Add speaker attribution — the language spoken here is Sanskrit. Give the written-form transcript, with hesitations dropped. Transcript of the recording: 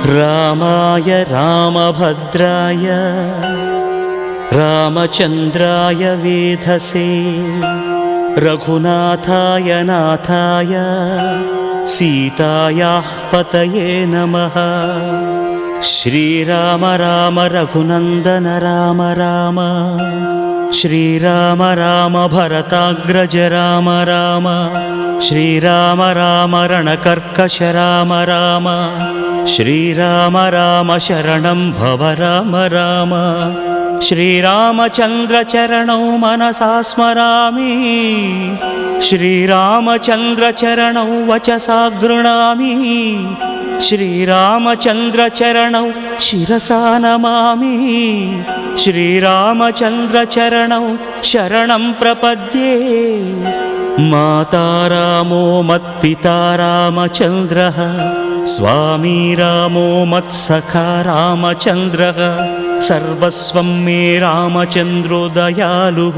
Speaker 1: रामाय रामभद्राय रामचन्द्राय वेधसे रघुनाथाय नाथाय सीतायाः पतये नमः। श्रीराम राम रघुनन्दन राम राम श्रीराम राम भरताग्रज राम राम श्रीराम राम रणकर्कश राम राम श्रीराम राम शरणं भव राम राम। श्रीरामचन्द्र चरणौ मनसा स्मरामि श्रीरामचन्द्र चरणौ वचसा गृह्णामि श्रीरामचन्द्र चरणौ शिरसा नमामि श्रीरामचन्द्र चरणौ शरणं प्रपद्ये। माता रामो मत्पिता रामचन्द्रः स्वामी रामो मत्सखा रामचन्द्रः सर्वस्वं मे रामचन्द्रो दयालुः।